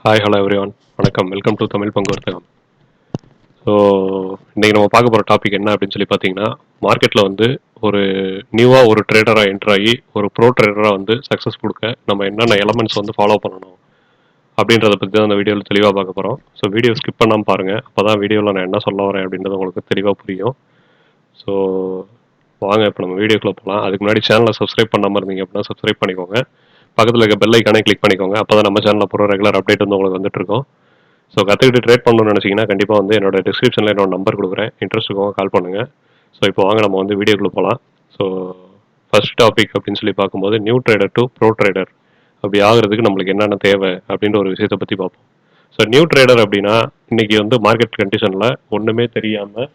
Hi hello everyone. வணக்கம், welcome to Tamil பங்கு வர்த்தகம். ஸோ இன்றைக்கி நம்ம பார்க்க போகிற டாபிக் என்ன அப்படின்னு சொல்லி பார்த்தீங்கன்னா, மார்க்கெட்டில் வந்து ஒரு நியூவாக ஒரு ட்ரேடராக என்ட்ரு ஆகி ஒரு ப்ரோ ட்ரேடராக வந்து சக்ஸஸ் கொடுக்க நம்ம என்னென்ன எலமெண்ட்ஸ் வந்து ஃபாலோ பண்ணணும் அப்படின்றத பற்றி தான் அந்த வீடியோவில் தெளிவாக பார்க்க போகிறோம். ஸோ வீடியோ ஸ்கிப் பண்ணாமல் பாருங்கள், அப்போ தான் வீடியோவில் நான் என்ன சொல்ல வரேன் அப்படின்றது உங்களுக்கு தெளிவாக புரியும். ஸோ வாங்க இப்போ நம்ம வீடியோக்குள்ளே போகலாம். அதுக்கு முன்னாடி சேனலை சப்ஸ்கிரைப் பண்ணாமல் இருந்தீங்க அப்படின்னா சப்ஸ்கிரைப் பண்ணிக்கோங்க. பக்கத்தில் இருக்க பெல் ஐக்கானே கிளிக் பண்ணிக்கோங்க. அப்போ தான் நம்ம சேனலில் போகிற ரெகுலர் அப்டேட் வந்து உங்களுக்கு வந்துட்டு இருக்கும். ஸோ கற்றுக்கிட்டு ட்ரேட் பண்ணணும்னு நினச்சிங்கன்னா கண்டிப்பாக வந்து என்னோட டிஸ்கிரிப்ஷனில் என்னோட நம்பர் கொடுக்குறேன். இன்ட்ரெஸ்ட் இருக்கவங்க கால் பண்ணுங்கள். ஸோ இப்போ வாங்க நம்ம வந்து வீடியோக்குள்ளே போகலாம். ஸோ ஃபர்ஸ்ட் டாபிக் அப்படின்னு சொல்லி பார்க்கும்போது new trader to pro trader அப்படி ஆகிறதுக்கு நம்மளுக்கு என்னென்ன தேவை அப்படின்ற ஒரு விஷயத்தை பற்றி பார்ப்போம். ஸோ நியூ ட்ரேடர் அப்படின்னா இன்னைக்கு வந்து மார்க்கெட் கண்டிஷனில் ஒன்றுமே தெரியாமல்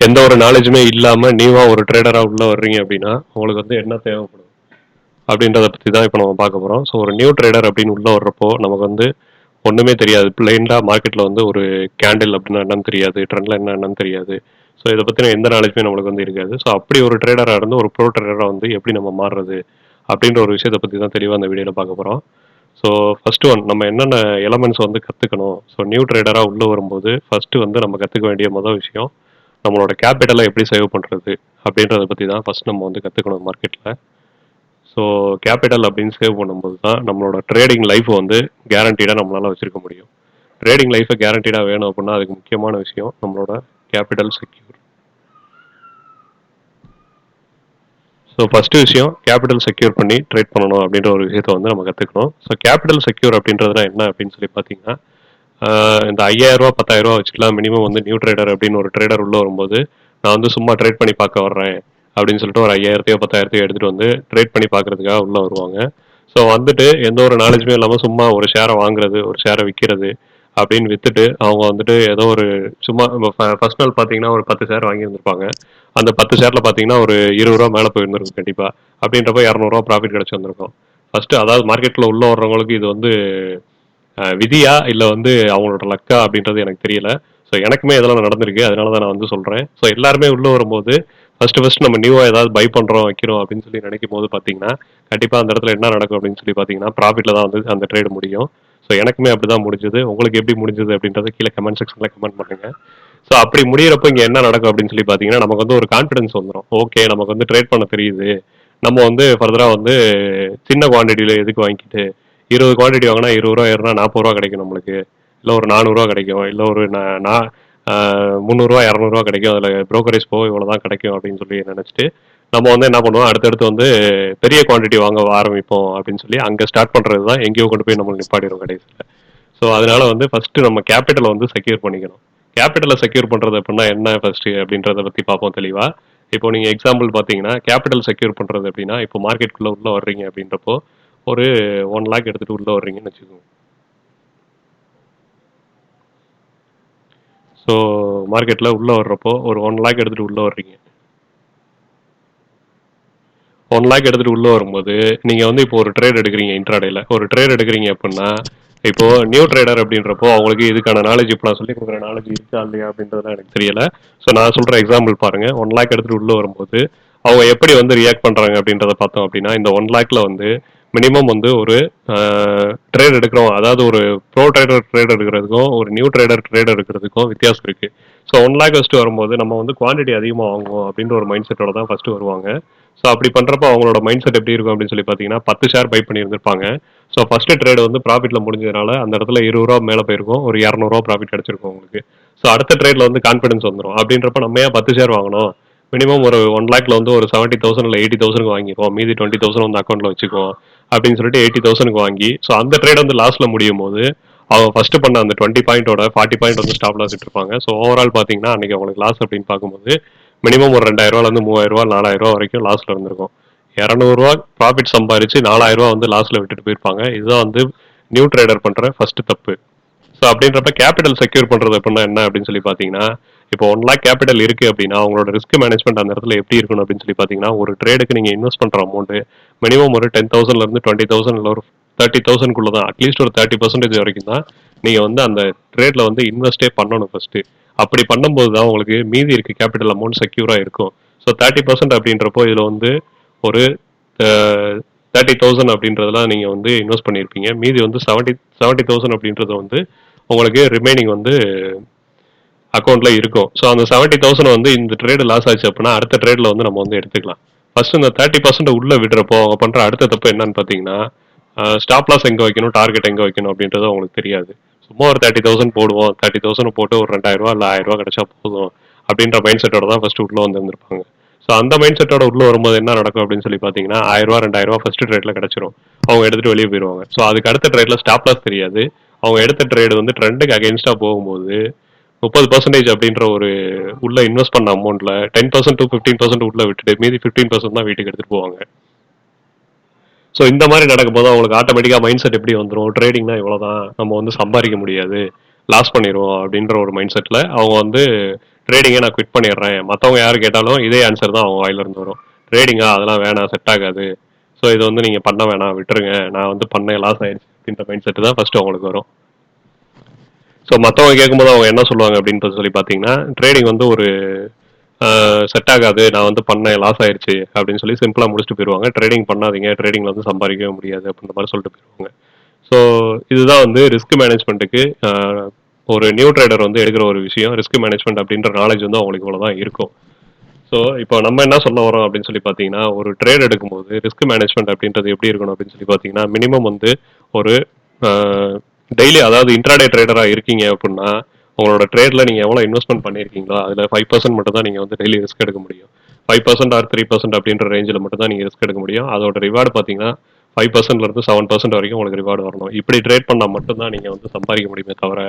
எந்த ஒரு நாலேஜுமே இல்லாமல் நியூவாக ஒரு ட்ரேடராக உள்ளே வர்றீங்க அப்படின்னா உங்களுக்கு வந்து என்ன தேவைப்படும் அப்படின்றத பற்றி தான் இப்போ நம்ம பார்க்க போகிறோம். ஸோ ஒரு நியூ ட்ரேடர் அப்படின்னு உள்ளே வர்றப்போ நமக்கு வந்து ஒன்றுமே தெரியாது. பிளைண்டாக மார்க்கெட்டில் வந்து ஒரு கேண்டில் அப்படின்னா என்னன்னு தெரியாது, ட்ரெண்டில் என்னன்னு தெரியாது. ஸோ இதை பற்றின எந்த நாலேஜுமே நம்மளுக்கு வந்து இருக்காது. ஸோ அப்படி ஒரு ட்ரேடராக இருந்து ஒரு ப்ரோ ட்ரேடராக வந்து எப்படி நம்ம மாறுறது அப்படின்ற ஒரு விஷயத்தை பற்றி தான் தெளிவாக அந்த வீடியோவில் பார்க்க போகிறோம். ஸோ ஃபர்ஸ்ட் ஒன், நம்ம என்னென்ன எலமெண்ட்ஸ் வந்து கற்றுக்கணும். ஸோ நியூ ட்ரேடராக உள்ளே வரும்போது ஃபர்ஸ்ட்டு வந்து நம்ம கற்றுக்க வேண்டிய முதல் விஷயம் நம்மளோட கேபிட்டலை எப்படி சேவ் பண்ணுறது அப்படின்றத பற்றி தான் ஃபர்ஸ்ட் நம்ம வந்து கற்றுக்கணும் மார்க்கெட்டில். ஸோ கேபிட்டல் அப்படின்னு சேவ் பண்ணும்போது தான் நம்மளோட ட்ரேடிங் லைஃப் வந்து கேரண்டீடாக நம்மளால் வச்சுருக்க முடியும். ட்ரேடிங் லைஃப்பை கேரண்டீடாக வேணும் அப்படின்னா அதுக்கு முக்கியமான விஷயம் நம்மளோட கேபிட்டல் செக்யூர். ஸோ ஃபஸ்ட்டு விஷயம் கேபிட்டல் செக்யூர் பண்ணி ட்ரேட் பண்ணணும் அப்படின்ற ஒரு விஷயத்தை வந்து நம்ம கற்றுக்கணும். ஸோ கேபிட்டல் செக்யூர் அப்படின்றதுனா என்ன அப்படின்னு சொல்லி பார்த்தீங்கன்னா, இந்த 5000 10,000 வச்சுக்கலாம் மினிமம் வந்து நியூ ட்ரேடர் அப்படின்னு ஒரு ட்ரேடர் உள்ளே வரும்போது நான் வந்து சும்மா ட்ரேட் பண்ணி பார்க்க வர்றேன் அப்படின்னு சொல்லிட்டு ஒரு 5000 10,000 எடுத்துகிட்டு வந்து ட்ரேட் பண்ணி பார்க்கறதுக்காக உள்ளே வருவாங்க. ஸோ வந்துட்டு எந்த ஒரு நாலேஜுமே இல்லாமல் சும்மா ஒரு ஷேரை வாங்குறது ஒரு ஷேரை விற்கிறது அப்படின்னு விற்றுட்டு அவங்க வந்துட்டு ஏதோ ஒரு சும்மா ஃபர்ஸ்ட் நாள் பார்த்தீங்கன்னா ஒரு 10 ஷேர் வாங்கியிருந்திருப்பாங்க. அந்த 10 ஷேரில் பார்த்தீங்கன்னா ஒரு 20 ரூபா மேலே போயிருந்திருக்கும் கண்டிப்பாக. அப்படின்றப்ப 200 ரூபா ப்ராஃபிட் கிடச்சி வந்திருக்கும். ஃபர்ஸ்ட் அதாவது மார்க்கெட்டில் உள்ள வர்றவங்களுக்கு இது வந்து விதியா இல்லை வந்து அவங்களோட லக்கா அப்படின்றது எனக்கு தெரியல. ஸோ எனக்குமே இதெல்லாம் நடந்திருக்கு, அதனால தான் நான் வந்து சொல்கிறேன். ஸோ எல்லாருமே உள்ளே வரும்போது ஃபர்ஸ்ட் நம்ம நியூவாக ஏதாவது பை பண்ணுறோம் வைக்கிறோம் அப்படின்னு சொல்லி நினைக்கும் போது பார்த்தீங்கன்னா கண்டிப்பாக அந்த இடத்துல என்ன நடக்கும் அப்படின்னு சொல்லி பார்த்தீங்கன்னா ப்ராஃபிட்டில் தான் வந்து அந்த ட்ரேடு முடியும். ஸோ எனக்குமே அப்படி தான் முடிஞ்சது. உங்களுக்கு எப்படி முடிஞ்சது அப்படின்றத கீழே கமெண்ட் செக்ஷனில் கமெண்ட் பண்ணுங்க. ஸோ அப்படி முடியிறப்போ இங்கே என்ன நடக்கும் அப்படின்னு சொல்லி பார்த்தீங்கன்னா நமக்கு வந்து ஒரு கான்ஃபிடன்ஸ் வந்துடும். ஓகே, நமக்கு வந்து ட்ரேட் பண்ண தெரியுது, நம்ம வந்து ஃபர்தராக வந்து சின்ன குவான்டிட்டியில் எதுக்கு வாங்கிட்டு 20 குவான்டிட்டி வாங்கினா 20 ரூபா ஏறினா 40 ரூபா கிடைக்கும் நம்மளுக்கு, இல்லை ஒரு 400 ரூபா கிடைக்கும், இல்லை ஒரு 300 ரூபா 200 ரூபா கிடைக்கும், அதில் ப்ரோக்கரேஜ் போக இவ்வளோ தான் கிடைக்கும் அப்படின்னு சொல்லி நினச்சிட்டு நம்ம வந்து என்ன பண்ணுவோம், அடுத்தடுத்து வந்து பெரிய குவான்டிட்டி வாங்க ஆரம்பிப்போம் அப்படின்னு சொல்லி அங்கே ஸ்டார்ட் பண்ணுறது தான் எங்கேயோ கொண்டு போய் நம்மளுக்கு நிப்பாடிடும் கடைசியில். ஸோ அதனால வந்து ஃபஸ்ட்டு நம்ம கேபிட்டலை வந்து செக்யூர் பண்ணிக்கணும். கேபிட்டலை செக்யூர் பண்ணுறது அப்படின்னா என்ன ஃபஸ்ட்டு அப்படின்றத பற்றி பார்ப்போம் தெளிவாக. இப்போ நீங்கள் எக்ஸாம்பிள் பார்த்தீங்கன்னா கேபிட்டல் செக்யூர் பண்ணுறது அப்படின்னா இப்போ மார்க்கெட்டுக்குள்ளே உள்ளே வர்றீங்க அப்படின்றப்போ ஒரு 1 லேக் எடுத்துகிட்டு உள்ளே வர்றீங்கன்னு வச்சுக்கோங்க. ஸோ மார்க்கெட்டில் உள்ளே வர்றப்போ ஒரு 1 லேக் எடுத்துகிட்டு உள்ளே வர்றீங்க. 1 லேக் எடுத்துகிட்டு உள்ளே வரும்போது நீங்கள் வந்து இப்போ ஒரு ட்ரேட் எடுக்கிறீங்க, இன்ட்ராடேயில் ஒரு ட்ரேட் எடுக்கிறீங்க அப்படின்னா இப்போ நியூ ட்ரேடர் அப்படின்றப்போ அவங்களுக்கு இதுக்கான நாலேஜ் இப்போ நான் சொல்லி கொடுக்குற நாலேஜ் இருக்கா இல்லையா அப்படின்றதுலாம் எனக்கு தெரியல. ஸோ நான் சொல்கிற எக்ஸாம்பிள் பாருங்கள். 1 லேக் எடுத்துகிட்டு உள்ளே வரும்போது அவங்க எப்படி வந்து ரியாக்ட் பண்ணுறாங்க அப்படின்றத பார்த்தோம் அப்படின்னா இந்த 1 லேக்கில் வந்து மினிமம் வந்து ஒரு ட்ரேட் எடுக்கிறோம், அதாவது ஒரு ப்ரோ ட்ரேடர் ட்ரேட் எடுக்கிறதுக்கும் ஒரு நியூ ட்ரேடர் ட்ரேட் எடுக்கிறதுக்கும் வித்தியாசம் இருக்குது. ஸோ 1 லேக் ஃபஸ்ட்டு வரும்போது நம்ம வந்து குவான்டிட்டி அதிகமாக வாங்குவோம் அப்படின்ற ஒரு மைண்ட் செட்டோட தான் ஃபஸ்ட்டு வருவாங்க. ஸோ அப்படி பண்ணுறப்ப அவங்களோட மைண்ட் செட் எப்படி இருக்கும் அப்படின்னு சொல்லி பார்த்தீங்கன்னா 10 ஷேர் பை பண்ணியிருந்திருப்பாங்க. ஸோ ஃபஸ்ட்டு ட்ரேட் வந்து ப்ராஃபிட்டில் முடிஞ்சதுனால அந்த இடத்துல 20 ரூபா மேலே போயிருக்கும், ஒரு 200 ரூபா ப்ராஃபிட் கிடச்சிருக்கும் உங்களுக்கு. ஸோ அடுத்த ட்ரேடில் வந்து கான்ஃபிடன்ஸ் வந்துடும். அப்படின்றப்ப நம்ம ஏன் 10 ஷேர் வாங்கணும், மினிமம் ஒரு 1 லேக்ல வந்து ஒரு 70,000 இல்லை 80,000 வாங்கிக்குவோம், மீதி 20,000 வந்து அக்கௌண்ட்டில் வச்சுக்குவோம் அப்படின்னு சொல்லிட்டு 80,000 வாங்கி ஸோ அந்த ட்ரேட் வந்து லாஸ்ட்டில் முடியும் போது அவங்க ஃபஸ்ட்டு பண்ண அந்த 20 பாயிண்டோட 40 பாயிண்ட் வந்து ஸ்டாப் லாஸ் இருப்பாங்க. ஸோ ஓவரால் பார்த்தீங்கன்னா அன்றைக்கி அவங்களுக்கு லாஸ் அப்படின்னு பார்க்கும்போது மினிமம் ஒரு 2,000 3,000 4,000 வரைக்கும் லாஸில் இருந்திருக்கும். 200 ப்ராஃபிட் சம்பாரிச்சு 4,000 வந்து லாஸில் விட்டுட்டு போயிருப்பாங்க. இதுதான் வந்து நியூ ட்ரேடர் பண்ணுற ஃபஸ்ட்டு தப்பு. ஸோ அப்படின்றப்ப கேபிட்டல் செக்யூர் பண்ணுறது அப்படின்னா என்ன அப்படின்னு சொல்லி பார்த்தீங்கன்னா இப்போ 1 லேக் கேபிட்டல் இருக்குது அப்படின்னா அவங்களோட ரிஸ்க் மேனேஜ்மெண்ட் அந்த இடத்துல எப்படி இருக்கணும் அப்படின்னு சொல்லி பார்த்தீங்கன்னா ஒரு ட்ரேடுக்கு நீங்கள் இன்வெஸ்ட் பண்ணுற அமௌண்ட்டு மினிமம் ஒரு 10,000 20,000 இல்லை ஒரு 30,000 தான், அட்லீஸ்ட் ஒரு 30% வரைக்கும் தான் நீங்கள் வந்து அந்த ட்ரேடில் வந்து இன்வெஸ்டே பண்ணணும் ஃபஸ்ட்டு. அப்படி பண்ணும்போது தான் உங்களுக்கு மீதி இருக்க கேபிட்டல் அமௌண்ட் செக்யூராக இருக்கும். ஸோ 30% அப்படின்றப்போ இதில் வந்து ஒரு 30,000 அப்படின்றதெல்லாம் நீங்கள் வந்து இன்வெஸ்ட் பண்ணியிருப்பீங்க. மீதி வந்து 70,000 அப்படின்றது வந்து உங்களுக்கு ரிமைனிங் வந்து அக்கௌண்ட்ல இருக்கும். ஸோ அந்த 70,000 வந்து இந்த ட்ரேடு லாஸ் ஆச்சு அப்படின்னா அடுத்த ட்ரேட்ல வந்து நம்ம வந்து எடுத்துக்கலாம். ஃபர்ஸ்ட் இந்த 30% உள்ள விடுறப்போ அவங்க பண்ற அடுத்த தப்பு என்னன்னு பார்த்தீங்கன்னா, ஸ்டாப் லாஸ் எங்க வைக்கணும், டார்கெட் எங்க வைக்கணும் அப்படின்றது அவங்களுக்கு தெரியாது. சும்மா ஒரு 30,000 போடுவோம், 30,000 போட்டு ஒரு 2,000 இல்லை 1,000 கிடைச்சா போதும் அப்படின்ற மைண்ட் செட்டோட தான் ஃபர்ஸ்ட் உள்ள வந்து இருந்திருப்பாங்க. ஸோ அந்த மைண்ட் செட்டோட உள்ள வரும்போது என்ன நடக்கும் அப்படின்னு சொல்லி பார்த்தீங்கன்னா, 1,000 2,000 ஃபர்ஸ்ட் ட்ரேட்ல கிடைச்சிரும். அவங்க எடுத்துட்டு வெளியே போயிடுவாங்க. ஸோ அதுக்கு அடுத்த ட்ரேட்ல ஸ்டாப் லாஸ் தெரியாது. அவங்க எடுத்த ட்ரேடு வந்து ட்ரெண்டுக்கு அகைன்ஸ்டா போகும்போது 30% அப்படின்ற ஒரு உள்ள இன்வெஸ்ட் பண்ண அமௌண்ட்ல 10% டு 15% உள்ள விட்டுட்டு மீதி 15% தான் வீட்டுக்கு எடுத்துட்டு போவாங்க. ஸோ இந்த மாதிரி நடக்கும்போது அவங்களுக்கு ஆட்டோமேட்டிக்கா மைண்ட் செட் எப்படி வந்துடும், ட்ரேடிங்னா இவ்வளவுதான், நம்ம வந்து சம்பாதிக்க முடியாது, லாஸ் பண்ணிடுவோம் அப்படின்ற ஒரு மைண்ட் செட்ல அவங்க வந்து ட்ரேடிங்கை நான் குவிட் பண்ணிடுறேன். மற்றவங்க யாரு கேட்டாலும் இதே ஆன்சர் தான் அவங்க வாயில இருந்து வரும். ட்ரேடிங்கா அதெல்லாம் வேணாம், செட் ஆகாது, ஸோ இது வந்து நீங்க பண்ண வேணாம், விட்டுருங்க, நான் வந்து பண்ண லாஸ் ஆயிடுச்சு அப்படின்ற மைண்ட் செட் தான் ஃபர்ஸ்ட் அவங்களுக்கு வரும். ஸோ மற்றவங்க கேட்கும்போது அவங்க என்ன சொல்லுவாங்க அப்படின்னு சொல்லி பார்த்தீங்கன்னா, ட்ரேடிங் வந்து ஒரு செட் ஆகாது, நான் வந்து பண்ணேன் லாஸ் ஆயிடுச்சு அப்படின்னு சொல்லி சிம்பிளாக முடிச்சுட்டு போயிடுவாங்க. ட்ரேடிங் பண்ணாதீங்க, ட்ரேடிங்ல வந்து சம்பாதிக்கவே முடியாது அப்படின்ற மாதிரி சொல்லிட்டு போயிடுவாங்க. ஸோ இதுதான் வந்து ரிஸ்க் மேனேஜ்மெண்ட்டுக்கு ஒரு நியூ ட்ரேடர் வந்து எடுக்கிற ஒரு விஷயம். ரிஸ்க் மேனேஜ்மெண்ட் அப்படின்ற நாலேஜ் வந்து அவங்களுக்கு இவ்வளோதான் இருக்கும். ஸோ இப்போ நம்ம என்ன சொல்ல வரோம் அப்படின்னு சொல்லி பார்த்தீங்கன்னா, ஒரு ட்ரேட் எடுக்கும்போது ரிஸ்க் மேனேஜ்மெண்ட் அப்படின்றது எப்படி இருக்கணும் அப்படின்னு சொல்லி பார்த்தீங்கன்னா, மினிமம் வந்து ஒரு டெய்லி, அதாவது இன்ட்ராடே ட்ரேடராக இருக்கீங்க அப்படின்னா உங்களோட ட்ரேட்ல நீங்க எவ்வளவு இன்வெஸ்ட்மெண்ட் பண்ணிருக்கீங்களோ அதுல 5% மட்டும் தான் நீங்க வந்து டெய்லி ரிஸ்க் எடுக்க முடியும். 5% ஆர் 3% அப்படின்ற ரேஞ்சில் மட்டும் தான் நீங்க ரிஸ்க் எடுக்க முடியும். அதோட ரிவார்டு பாத்தீங்கன்னா 5%ல இருந்து 7% வரைக்கும் உங்களுக்கு ரிவார்டு வரணும். இப்படி ட்ரேட் பண்ணா மட்டும் தான் நீங்க வந்து சம்பாதிக்க முடியுமே தவிர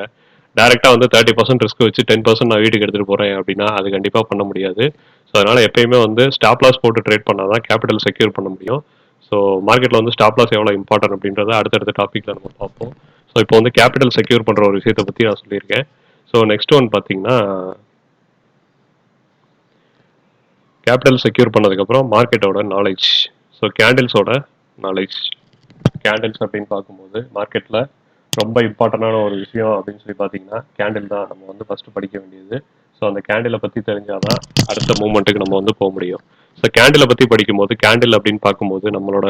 டைரக்டா வந்து 30% ரிஸ்க் வச்சு 10% நான் வீட்டுக்கு எடுத்துட்டு போறேன் அப்படின்னா அது கண்டிப்பா பண்ண முடியாது. ஸோ அதனால எப்பயுமே வந்து ஸ்டாப் லாஸ் போட்டு ட்ரேட் பண்ணாதான் கேபிட்டல் செக்யூர் பண்ண முடியும். ஸோ மார்க்கெட்ல வந்து ஸ்டாப் லாஸ் எவ்வளவு இம்பார்ட்டன்ட் அப்படின்றத அடுத்தடுத்த டாபிக்ல நம்ம பார்ப்போம். ஸோ இப்போ வந்து கேபிட்டல் செக்யூர் பண்ற ஒரு விஷயத்தை பத்தி நான் சொல்லியிருக்கேன். ஸோ நெக்ஸ்ட் ஒன் பார்த்தீங்கன்னா, கேபிட்டல் செக்யூர் பண்ணதுக்கப்புறம் மார்க்கெட்டோட நாலேஜ். ஸோ கேண்டில்ஸோட நாலேஜ். கேண்டில்ஸ் அப்படின்னு பார்க்கும்போது மார்க்கெட்டில் ரொம்ப இம்பார்ட்டண்டான ஒரு விஷயம் அப்படின்னு சொல்லி பார்த்தீங்கன்னா கேண்டில் தான் நம்ம வந்து ஃபஸ்ட்டு படிக்க வேண்டியது. ஸோ அந்த கேண்டிலை பற்றி தெரிஞ்சாதான் அடுத்த மூமெண்ட்டுக்கு நம்ம வந்து போக முடியும். ஸோ கேண்டிலை பற்றி படிக்கும்போது கேண்டில் அப்படின்னு பார்க்கும்போது நம்மளோட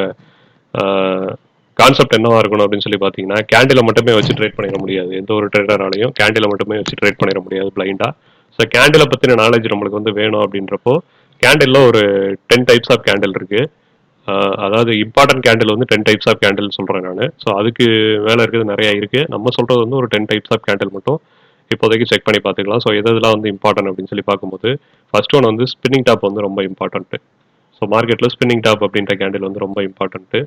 கான்செப்ட் என்னவா இருக்கணும் அப்படின்னு சொல்லி பார்த்தீங்கன்னா, கேண்டிலை மட்டுமே வச்சு ட்ரேட் பண்ணிட முடியாது. எந்த ஒரு ட்ரேடராலையும் கேண்டிலை மட்டுமே வச்சு ட்ரேட் பண்ணிட முடியாது பிளைண்டா. ஸோ கேண்டிலை பற்றின நாலேஜ் நம்மளுக்கு வந்து வேணும் அப்படின்றப்போ கேண்டில்ல ஒரு 10 டைப்ஸ் ஆஃப் கேண்டில் இருக்கு. அதாவது இம்பார்ட்டன்ட் கேண்டில் வந்து 10 டைப்ஸ் ஆஃப் கேண்டில் சொல்றேன் நான். ஸோ அதுக்கு மேலே இருக்கிறது நிறைய இருக்கு. நம்ம சொல்றது வந்து ஒரு 10 டைப்ஸ் ஆஃப் கேண்டில் மட்டும் இப்போதைக்கு செக் பண்ணி பார்த்துக்கலாம். ஸோ எதெல்லாம் வந்து இம்பார்ட்டன்ட் அப்படின்னு சொல்லி பார்க்கும்போது ஃபர்ஸ்ட் ஒன் வந்து ஸ்பின்னிங் டாப் வந்து ரொம்ப இம்பார்ட்டன்ட். ஸோ மார்க்கெட்டில் ஸ்பின்னிங் டாப் அப்படின்ற கேண்டில் வந்து ரொம்ப இம்பார்ட்டன்ட்.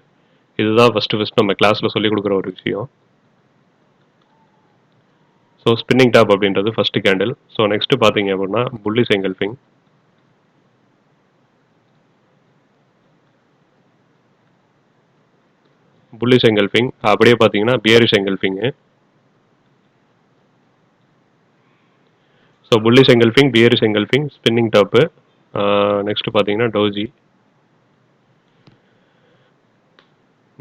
இதுதான் ஃபர்ஸ்ட் நம்ம கிளாஸ்ல சொல்லி கொடுக்குற ஒரு விஷயம். ஸோ ஸ்பின்னிங் டாப் அப்படின்றது ஃபர்ஸ்ட் கேண்டில். ஸோ நெக்ஸ்ட் பார்த்தீங்க அப்படின்னா புல்லிஷ் எங்கல்ஃபிங். புல்லிஷ் எங்கல்ஃபிங் அப்படியே பார்த்தீங்கன்னா bearish engulfing. So bullish engulfing, bearish engulfing, spinning top. Next பார்த்தீங்கன்னா டோஜி.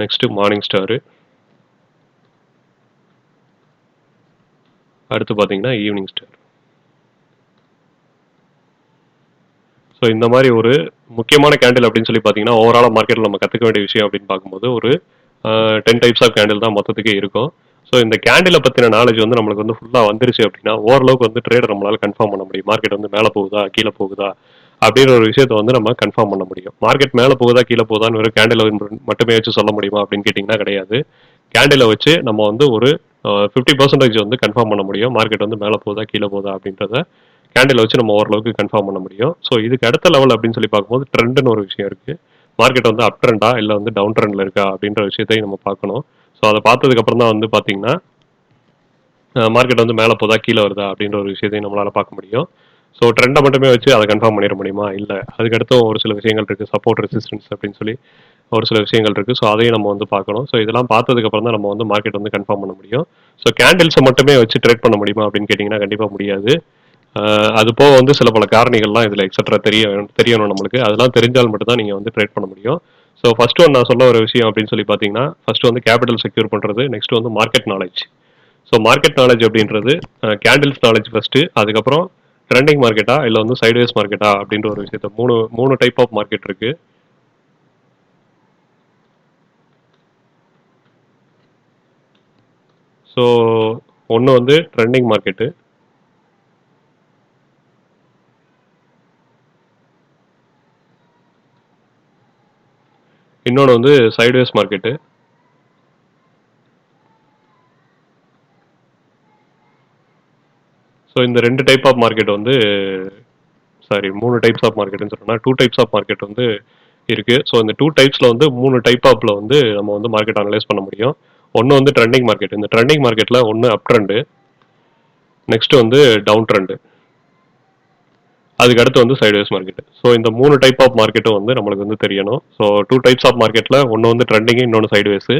Next morning star. அடுத்து பார்த்தீங்கன்னா ஈவினிங் ஸ்டார். ஸோ இந்த மாதிரி ஒரு முக்கியமான கேண்டில் அப்படின்னு சொல்லி பார்த்தீங்கன்னா ஓவராலாக மார்க்கெட்டில் நம்ம கற்றுக்க வேண்டிய விஷயம் அப்படின்னு பார்க்கும்போது ஒரு 10 டைப்ஸ் ஆஃப் கேண்டில் தான் மொத்தத்துக்கே இருக்கும். ஸோ இந்த கேண்டிலை பற்றின நாலேஜ் வந்து நம்மளுக்கு வந்து ஃபுல்லாக வந்துருச்சு அப்படின்னா ஓரளவுக்கு வந்து ட்ரேட் நம்மளால கன்ஃபார்ம் பண்ண முடியும். மார்க்கெட் வந்து மேலே போகுதா கீழே போகுதா அப்படின்ற ஒரு விஷயத்த வந்து நம்ம கன்ஃபார்ம் பண்ண முடியும். மார்க்கெட் மேலே போகுதா கீழே போகுதான்னு ஒரு கேண்டில் மட்டுமே வச்சு சொல்ல முடியுமா அப்படின்னு கேட்டிங்கன்னா கிடையாது. கேண்டிலை வச்சு நம்ம வந்து ஒரு 50% வந்து கன்ஃபார்ம் பண்ண முடியும். மார்க்கெட் வந்து மேலே போகுதா கீழே போகுதா அப்படின்றத கேண்டில் வச்சு நம்ம ஓரளவுக்கு கன்ஃபார்ம் பண்ண முடியும். ஸோ இதுக்கு அடுத்த லெவல் அப்படின்னு சொல்லி பார்க்கும்போது ட்ரெண்டுன்னு ஒரு விஷயம் இருக்கு. மார்க்கெட் வந்து அப் ட்ரெண்டா இல்லை வந்து டவுன் ட்ரெண்ட்ல இருக்கா அப்படின்ற விஷயத்தையும் நம்ம பார்க்கணும். ஸோ அதை பார்த்ததுக்கு அப்புறம் தான் வந்து பார்த்தீங்கன்னா மார்க்கெட் வந்து மேலே போதா கீழே வருதா அப்படின்ற ஒரு விஷயத்தையும் நம்மளால பார்க்க முடியும். ஸோ ட்ரெண்டை மட்டுமே வச்சு அதை கன்ஃபார்ம் பண்ணிட முடியுமா? இல்லை, அதுக்கடுத்தும் ஒரு சில விஷயங்கள் இருக்குது, சப்போர்ட் ரெசிஸ்டன்ஸ் அப்படின்னு சொல்லி ஒரு சில விஷயங்கள் இருக்குது. ஸோ அதையும் நம்ம வந்து பார்க்கணும். ஸோ இதெல்லாம் பார்த்ததுக்கு அப்புறம் தான் நம்ம வந்து மார்க்கெட் வந்து கன்ஃபார்ம் பண்ண முடியும். ஸோ கேண்டில்ஸை மட்டுமே வச்சு ட்ரேட் பண்ண முடியுமா அப்படின்னு கேட்டிங்கன்னா கண்டிப்பாக முடியாது. அது போக வந்து சில பல காரணிகள்லாம் இதில் எக்ஸட்ரா தெரியணும் நம்மளுக்கு. அதெல்லாம் தெரிஞ்சால் மட்டும் தான் நீங்கள் வந்து ட்ரேட் பண்ண முடியும். ஸோ ஃபர்ஸ்ட் ஒன் நான் சொல்ல ஒரு விஷயம் அப்படின்னு சொல்லி பார்த்தீங்கன்னா ஃபர்ஸ்ட் வந்து கேபிட்டல் செக்யூர் பண்ணுறது, நெக்ஸ்ட் வந்து market knowledge. So market knowledge அப்படின்றது கேண்டில்ஸ் நாலேஜ் ஃபர்ஸ்ட், அதுக்கப்புறம் ட்ரெண்டிங் மார்க்கெட்டா இல்லை வந்து சைட்வேஸ் மார்க்கெட்டா அப்படின்ற ஒரு விஷயத்த மூணு மூணு டைப் ஆஃப் மார்க்கெட் இருக்கு. ஸோ ஒன்று வந்து ட்ரெண்டிங் மார்க்கெட்டு, இன்னொன்று வந்து சைட்வேஸ் மார்க்கெட்டு, ஸோ இந்த 2 டைப் ஆஃப் மார்க்கெட் வந்து சாரி 3 டைப்ஸ் ஆஃப் மார்க்கெட்னு சொல்லணும்னா 2 டைப்ஸ் ஆஃப் மார்க்கெட் வந்து இருக்கு. ஸோ இந்த 2 டைப்ஸில் வந்து 3 டைப் ஆஃப்ல வந்து நம்ம வந்து மார்க்கெட் அனலைஸ் பண்ண முடியும். ஒன்று வந்து ட்ரெண்டிங் மார்க்கெட். இந்த ட்ரெண்டிங் மார்க்கெட்டில் ஒன்று அப் ட்ரெண்டு, நெக்ஸ்ட் வந்து டவுன் ட்ரெண்டு, அதுக்கு அடுத்து வந்து சைட்வேஸ் மார்க்கெட். ஸோ இந்த 3 டைப் ஆஃப் மார்க்கெட்டும் வந்து நம்மளுக்கு வந்து தெரியணும். ஸோ 2 டைப்ஸ் ஆஃப் மார்க்கெட்டில் ஒன்று வந்து ட்ரெண்டிங், இன்னொன்று சைட்வேஸ்.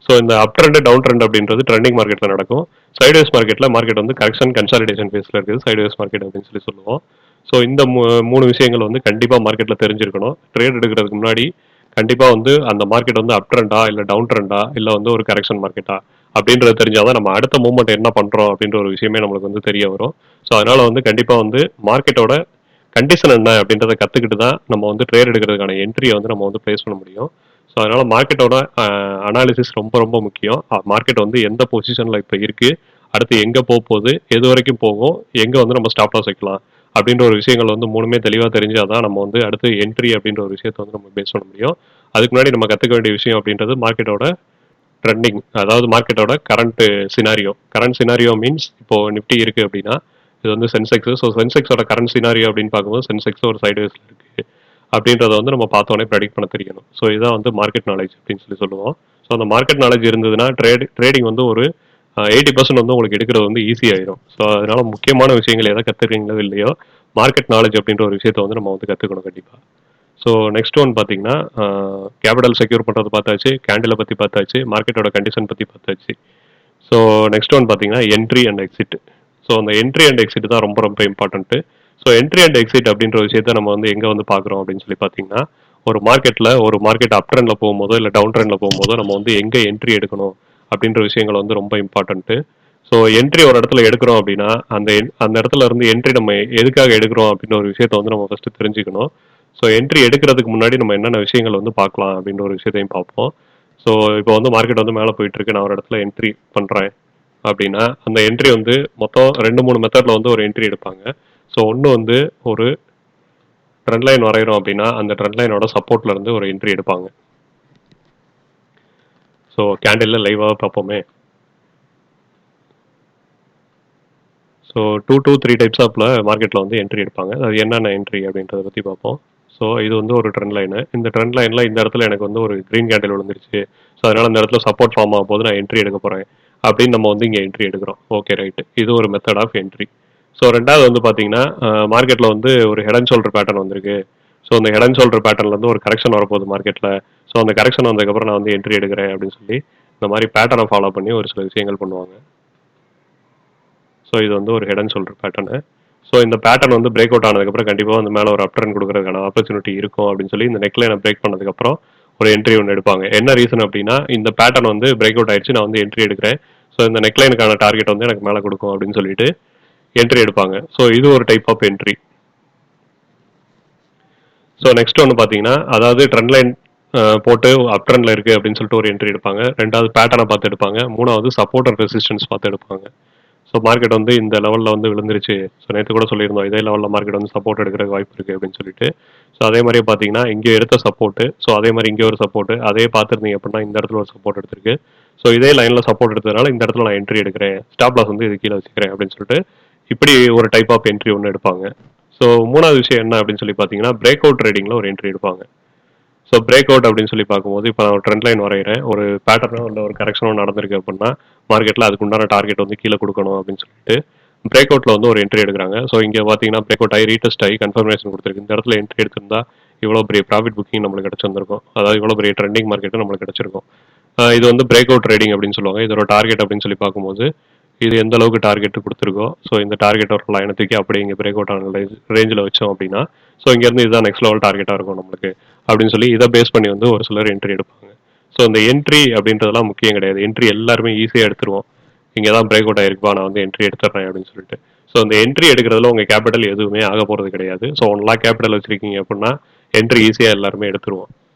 ஸோ இந்த அப் ட்ரெண்ட் டவுன் ட்ரெண்ட் அப்படின்றது ட்ரெண்டிங் மார்க்கெட்டில் நடக்கும். சைட்வேஸ் மார்க்கெட்டில் மார்க்கெட் வந்து கரெக்ஷன் கன்சாலிடேஷன் ஃபேஸில் இருக்குது சைட்வேஸ் மார்க்கெட் அப்படின்னு சொல்லுவோம். ஸோ இந்த 3 விஷயங்கள் வந்து கண்டிப்பாக மார்க்கெட்டில் தெரிஞ்சிருக்கணும். ட்ரேட் எடுக்கிறதுக்கு முன்னாடி கண்டிப்பாக வந்து அந்த மார்க்கெட் வந்து அப் ட்ரெண்டா இல்லை டவுன் ட்ரெண்டா இல்லை வந்து ஒரு கரெக்ஷன் மார்க்கெட்டா அப்படின்றது தெரிஞ்சாதான் நம்ம அடுத்த மூவ்மெண்ட் என்ன பண்ணுறோம் அப்படின்ற ஒரு விஷயமே நம்மளுக்கு வந்து தெரிய வரும். ஸோ அதனால வந்து கண்டிப்பாக வந்து மார்க்கெட்டோட கண்டிஷன் என்ன அப்படின்றத கற்றுக்கிட்டு தான் நம்ம வந்து ட்ரேட் எடுக்கிறதுக்கான என்ட்ரியை வந்து நம்ம வந்து ப்ளேஸ் பண்ண முடியும். ஸோ அதனால் மார்க்கெட்டோட அனாலிசிஸ் ரொம்ப ரொம்ப முக்கியம். மார்க்கெட் வந்து எந்த பொசிஷனில் இப்போ இருக்குது, அடுத்து எங்கே போக போகுது, எது வரைக்கும் போகும், எங்கே வந்து நம்ம ஸ்டாப் லாஸ் வைக்கலாம் அப்படின்ற ஒரு விஷயங்கள் வந்து மூணுமே தெளிவாக தெரிஞ்சால் தான் நம்ம வந்து அடுத்து என்ட்ரி அப்படின்ற ஒரு விஷயத்தை வந்து நம்ம பேஸ் பண்ண முடியும். அதுக்கு முன்னாடி நம்ம கற்றுக்க வேண்டிய விஷயம் அப்படின்றது மார்க்கெட்டோட ட்ரெண்டிங், அதாவது மார்க்கெட்டோட கரண்ட் சினாரியோ மீன்ஸ் இப்போ நிஃப்டி இருக்குது அப்படின்னா இது வந்து சென்செக்ஸ். ஸோ சென்செக்ஸோட கரண்ட் சினாரியோ அப்படின்னு பார்க்கும்போது சென்செக்ஸ் ஒரு சைடுவேஸில் இருக்குது அப்படின்றத வந்து நம்ம பார்த்தோன்னே ப்ரெடிக்ட் பண்ண தெரியணும். ஸோ இதுதான் வந்து மார்க்கெட் நாலேஜ் அப்படின்னு சொல்லுவோம். ஸோ அந்த மார்க்கெட் நாலேஜ் இருந்ததுன்னா ட்ரேடிங் வந்து ஒரு 80% வந்து உங்களுக்கு எடுக்கிறது வந்து ஈஸியாயிரும். ஸோ அதனால முக்கியமான விஷயங்கள் எதை கற்றுக்கிறீங்களோ இல்லையோ மார்க்கெட் நாலேஜ் அப்படின்ற ஒரு விஷயத்தை வந்து நம்ம வந்து கற்றுக்கணும் கண்டிப்பாக. ஸோ நெக்ஸ்ட் ஒன் பார்த்தீங்கன்னா கேபிட்டல் செக்யூர் பண்ணுறது பார்த்தாச்சு, கேண்டிலை பற்றி பார்த்தாச்சு, மார்க்கெட்டோட கண்டிஷன் பற்றி பார்த்தாச்சு. ஸோ நெக்ஸ்ட் ஒன் பார்த்தீங்கன்னா என்ட்ரி அண்ட் எக்ஸிட். ஸோ அந்த என்ட்ரி அண்ட் எக்ஸிட் தான் ரொம்ப ரொம்ப important. So entry and exit அப்படின்ற விஷயத்த நம்ம வந்து எங்கே வந்து பார்க்குறோம் அப்படின்னு பார்த்தீங்கன்னா ஒரு மார்க்கெட் அப் ட்ரெண்டில் போகும்போதோ இல்லை டவுன் ட்ரெண்டில் போகும்போதோ நம்ம வந்து எங்கே என்ட்ரி எடுக்கணும் அப்படின்ற விஷயங்கள் வந்து ரொம்ப இம்பார்ட்டன்ட்டு. ஸோ என்ட்ரி ஒரு இடத்துல எடுக்கிறோம் அப்படின்னா அந்த இடத்துல இருந்து என்ட்ரி நம்ம எதுக்காக எடுக்கிறோம் அப்படின்ற ஒரு விஷயத்த வந்து நம்ம ஃபஸ்ட்டு தெரிஞ்சுக்கணும். ஸோ என்ட்ரி எடுக்கிறதுக்கு முன்னாடி நம்ம என்னென்ன விஷயங்கள் வந்து பார்க்கலாம் அப்படின்ற ஒரு விஷயத்தையும் பார்ப்போம். ஸோ இப்போ வந்து மார்க்கெட் வந்து மேலே போயிட்டு இருக்கு, நான் ஒரு இடத்துல என்ட்ரி பண்ணுறேன் அப்படின்னா அந்த என்ட்ரி வந்து மொத்தம் 2-3 மெத்தடில் வந்து ஒரு என்ட்ரி எடுப்பாங்க. ஸோ ஒன்று வந்து ஒரு ட்ரெண்ட் லைன் வரைகிறோம் அப்படின்னா அந்த ட்ரெண்ட் லைனோட சப்போர்ட்ல இருந்து ஒரு என்ட்ரி எடுப்பாங்க. ஸோ கேண்டில் லைவாக பார்ப்போமே. ஸோ 2 to 3 டைப்ஸ் ஆஃப்ல மார்க்கெட்டில் வந்து என்ட்ரி எடுப்பாங்க. அது என்னென்ன என்ட்ரி அப்படின்றத பற்றி பார்ப்போம். ஸோ இது வந்து ஒரு ட்ரெண்ட் லைனு. இந்த ட்ரெண்ட் லைனில் இந்த இடத்துல எனக்கு வந்து ஒரு க்ரீன் கேண்டில் விழுந்துருச்சு. ஸோ அதனால் அந்த இடத்துல சப்போர்ட் ஃபார்ம் ஆகும் போது நான் என்ட்ரி எடுக்க போகிறேன் அப்படின்னு நம்ம வந்து இங்கே என்ட்ரி எடுக்கிறோம். ஓகே ரைட்டு, இது ஒரு மெத்தட் ஆஃப் என்ட்ரி. ஸோ ரெண்டாவது வந்து பார்த்தீங்கன்னா மார்க்கெட்டில் வந்து ஒரு ஹெட் அண்ட் ஷோல்டர் பேட்டர்ன் வந்திருக்கு. ஸோ அந்த ஹெட் அண்ட் ஷோல்டர் பேட்டர்ன்லேருந்து ஒரு கரெக்ஷன் வரப்போகுது மார்க்கெட்டில். ஸோ அந்த கரெக்ஷன் வந்ததுக்கப்புறம் நான் வந்து என்ட்ரி எடுக்கிறேன் அப்படின்னு சொல்லி இந்த மாதிரி பேட்டர்னை ஃபாலோ பண்ணி ஒரு சில விஷயங்கள் பண்ணுவாங்க. ஸோ இது வந்து ஒரு head and shoulder pattern. So இந்த பேட்டர்ன் வந்து பிரேக் அவுட் ஆனதுக்கப்புறம் கண்டிப்பாக வந்து மேலே ஒரு அப் ட்ரெண்ட் கொடுக்கறதுக்கான ஆப்பர்ச்சுனிட்டி இருக்கும் அப்படின்னு சொல்லி இந்த நெக்லைனை பிரேக் பண்ணதுக்கப்புறம் ஒரு என்ட்ரி ஒன்று எடுப்பாங்க. என்ன ரீசன் அப்படின்னா இந்த பேட்டர்ன் வந்து பிரேக் அவுட் ஆயிடுச்சு, நான் வந்து என்ட்ரி எடுக்கிறேன். ஸோ இந்த நெக்லைனுக்கான டார்கெட் வந்து எனக்கு மேலே கொடுக்கும் அப்படின்னு சொல்லிட்டு என்ட்ரி எடுப்பாங்க. ஸோ இது ஒரு type of entry. So next ஒன்று பார்த்தீங்கன்னா அதாவது ட்ரெண்ட் லைன் போட்டு அப் ட்ரெண்டில் இருக்குது அப்படின்னு சொல்லிட்டு ஒரு என்ட்ரி எடுப்பாங்க. ரெண்டாவது பேட்டர்னை பார்த்து எடுப்பாங்க. மூணாவது சப்போர்ட் அண்ட் ரெசிஸ்டன்ஸ் பார்த்து எடுப்பாங்க. ஸோ மார்க்கெட் வந்து இந்த லெவலில் வந்து விழுந்துருச்சு. ஸோ நேற்று கூட சொல்லியிருந்தோம் இதே லெவலில் மார்க்கெட் வந்து சப்போர்ட் எடுக்கிறதுக்கு வாய்ப்பு இருக்குது அப்படின்னு சொல்லிட்டு. ஸோ அதே மாதிரி பார்த்தீங்கன்னா இங்கே எடுத்த சப்போர்ட்டு, ஸோ அதே மாதிரி இங்கே ஒரு சப்போர்ட்டு, அதே பார்த்துருந்தீங்க அப்படின்னா இந்த இடத்துல ஒரு சப்போர்ட் எடுத்திருக்கு. ஸோ இதே லைனில் சப்போர்ட் எடுத்ததுனால இந்த இடத்துல நான் என்ட்ரி எடுக்கிறேன், ஸ்டாப் லாஸ் வந்து இது கீழே வச்சுக்கிறேன் அப்படின்னு சொல்லிட்டு இப்படி ஒரு டைப் ஆஃப் என்ட்ரி ஒன்று எடுப்பாங்க. ஸோ மூணாவது விஷயம் என்ன அப்படின்னு சொல்லி பார்த்தீங்கன்னா பிரேக் அவுட் ட்ரேடிங்கில் ஒரு என்ட்ரி எடுப்பாங்க. ஸோ பிரேக் அவுட் அப்படின்னு சொல்லி பார்க்கும்போது இப்போ நான் ஒரு ட்ரெண்ட் லைன் வரைகிறேன், ஒரு பேட்டர்னோ இல்லை ஒரு கரெக்ஷனோ நடந்திருக்கு அப்படின்னா மார்க்கெட்டில் அதுக்கு உண்டான டார்கெட் வந்து கீழே கொடுக்கணும் அப்படின்னு சொல்லிட்டு பிரேக் அவுட்டில் வந்து ஒரு என்ட்ரி எடுக்கிறாங்க. ஸோ இங்கே பார்த்தீங்கன்னா பிரேக் அவுட் ஆகி ரீடெஸ்ட் ஆகி கன்ஃபர்மேஷன் கொடுத்துருக்கு. இந்த இடத்துல என்ட்ரி எடுத்திருந்தா இவ்வளோ பெரிய ப்ராஃபிட் புக்கிங் நம்மளுக்கு கிடச்சிருந்திருக்கும், அதாவது இவ்வளோ பெரிய ட்ரெண்டிங் மார்க்கெட்டும் நம்மளுக்கு கிடச்சிருக்கும். இது வந்து பிரேக் அவுட் ட்ரேடிங் அப்படின்னு சொல்லுவாங்க. இதோட டார்கெட் அப்படின்னு சொல்லி பார்க்கும்போது இது எந்த அளவுக்கு டார்கெட் கொடுத்துருக்கோ, ஸோ இந்த டார்கெட் ஒரு லைனை தூக்கி அப்படியே இங்கே பிரேக் அவுட் ஆன ரேஞ்சில் வச்சோம் அப்படின்னா ஸோ இங்கேருந்து இதுதான் நெக்ஸ்ட் லெவல் டார்கெட்டாக இருக்கும் நம்மளுக்கு அப்படின்னு சொல்லி இதை பேஸ் பண்ணி வந்து ஒரு சிலர் என்ட்ரி எடுப்பாங்க. ஸோ இந்த என்ட்ரி அப்படின்றதெல்லாம் முக்கியம் கிடையாது. என்ட்ரி எல்லாருமே ஈஸியாக எடுத்துருவோம். இங்கே தான் பிரேக் அவுட் ஆயிருக்குப்பா, நான் வந்து என்ட்ரி எடுத்துடுறேன் அப்படின்னு சொல்லிட்டு. ஸோ இந்த என்ட்ரி எடுக்கிறதுல உங்கள் கேபிட்டல் எதுவுமே ஆக போகிறது கிடையாது. ஸோ 1 lakh கேபிட்டல் வச்சிருக்கீங்க அப்படின்னா என்ட்ரி ஈஸியாக எல்லாருமே எடுத்துருவோம்.